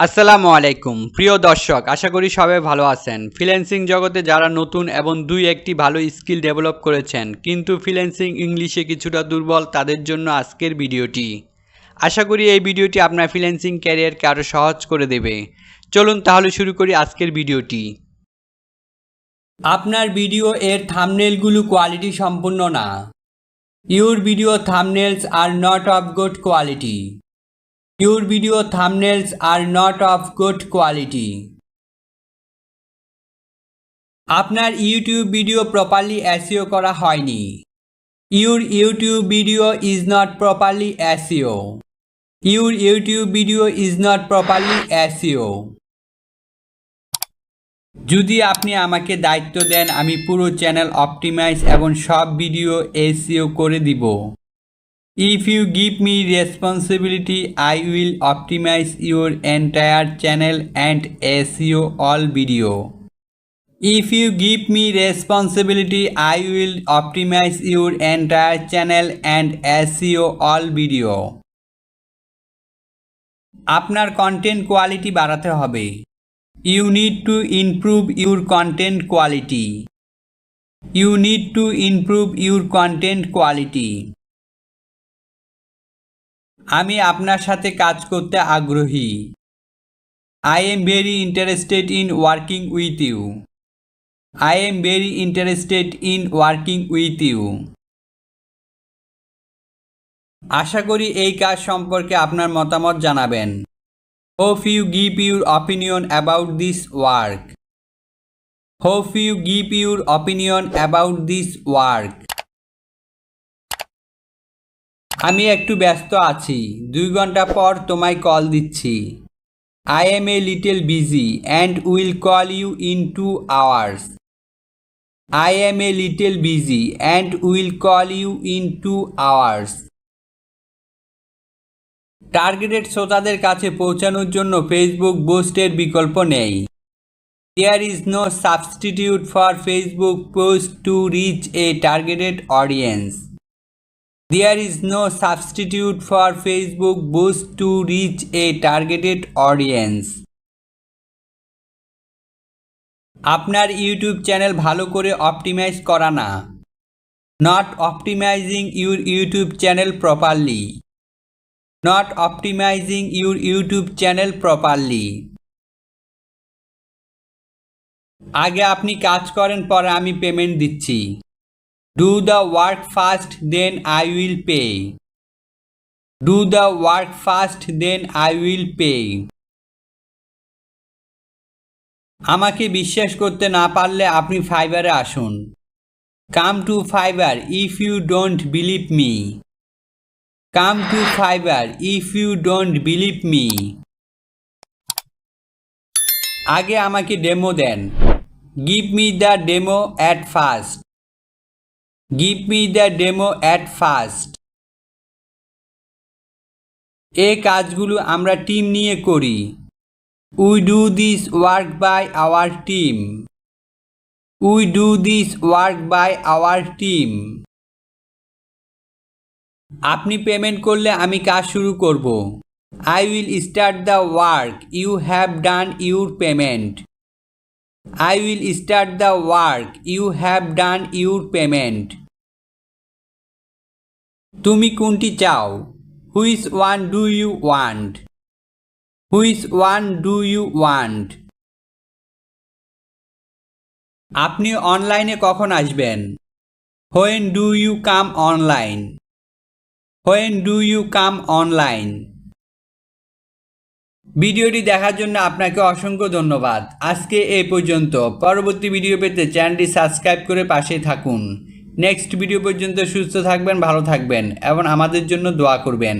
আসসালামু আলাইকুম প্রিয় দর্শক, আশা করি সবাই ভালো আছেন। ফ্রিল্যান্সিং জগতে যারা নতুন এবং একটি ভালো স্কিল ডেভেলপ করেছেন কিন্তু ফ্রিল্যান্সিং ইংলিশে কিছুটা দুর্বল, তাদের জন্য আজকের ভিডিওটি। আশা করি এই ভিডিওটি আপনার ফ্রিল্যান্সিং ক্যারিয়ারকে আরও সহজ করে দেবে। চলুন তাহলে শুরু করি আজকের ভিডিওটি। আপনার ভিডিও এর থাম্বনেলগুলো কোয়ালিটি সম্পূর্ণ না। Your video thumbnails are not of good quality. Your video thumbnails are not of good quality. আপনার ইউটিউব ভিডিও প্রপারলি এসইও করা হয়নি। Your YouTube video is not properly SEO. Your YouTube video is not properly SEO. যদি আপনি আমাকে দায়িত্ব দেন, আমি পুরো channel optimise এবং সব ভিডিও SEO করে দিব। If you give me responsibility, I will optimize your entire channel and SEO all video. If you give me responsibility, I will optimize your entire channel and SEO all video. আপনার content quality বাড়াতে হবে। You need to improve your content quality. You need to improve your content quality. আমি আপনার সাথে কাজ করতে আগ্রহী। I am very interested in working with you. I am very interested in working with you. আশা করি এই কাজ সম্পর্কে আপনার মতামত জানাবেন। Hope you give your opinion about this work. Hope you give your opinion about this work. আমি একটু ব্যস্ত আছি, 2 ঘন্টা পর তোমায় কল দিচ্ছি। I am a little busy and will call you in 2 hours. I am a little busy and will call you in 2 hours. Targeted শ্রোতাদের কাছে পৌঁছানোর জন্য ফেসবুক বুস্টের বিকল্প নেই। There is no substitute for Facebook post to reach a targeted audience. There is no substitute for Facebook boost to reach a targeted audience. আপনার YouTube channel ভালো করে optimise করা না। Not optimizing your YouTube channel properly. Not optimizing your YouTube channel properly. আগে আপনি কাজ করেন, পরে আমি পেমেন্ট দিচ্ছি। Do the work first, then I will pay. Do the work first, then I will pay. আমাকে বিশ্বাস করতে না পারলে আপনি ফাইবারে আসুন। Come to Fiverr if you don't believe me. Come to Fiverr if you don't believe me. আগে আমাকে ডেমো দেন। Give me the demo at first. Give me the demo at first. এই কাজগুলো আমরা টিম নিয়ে করি। We do this work by our team. We do this work by our team. আপনি payment করলে আমি কাজ শুরু করব। I will start the work. You have done your payment. I will start the work. You have done your payment. তুমি কোনটি চাও? Which one do you want? Which one do you want? আপনি অনলাইনে কখন আসবেন? When do you come online? When do you come online? ভিডিওটি দেখার জন্য আপনাকে অসংখ্য ধন্যবাদ। আজকে এই পর্যন্ত। পরবর্তী ভিডিও পেতে চ্যানেলটি সাবস্ক্রাইব করে পাশেই থাকুন। নেক্সট ভিডিও পর্যন্ত সুস্থ থাকবেন, ভালো থাকবেন এবং আমাদের জন্য দোয়া করবেন।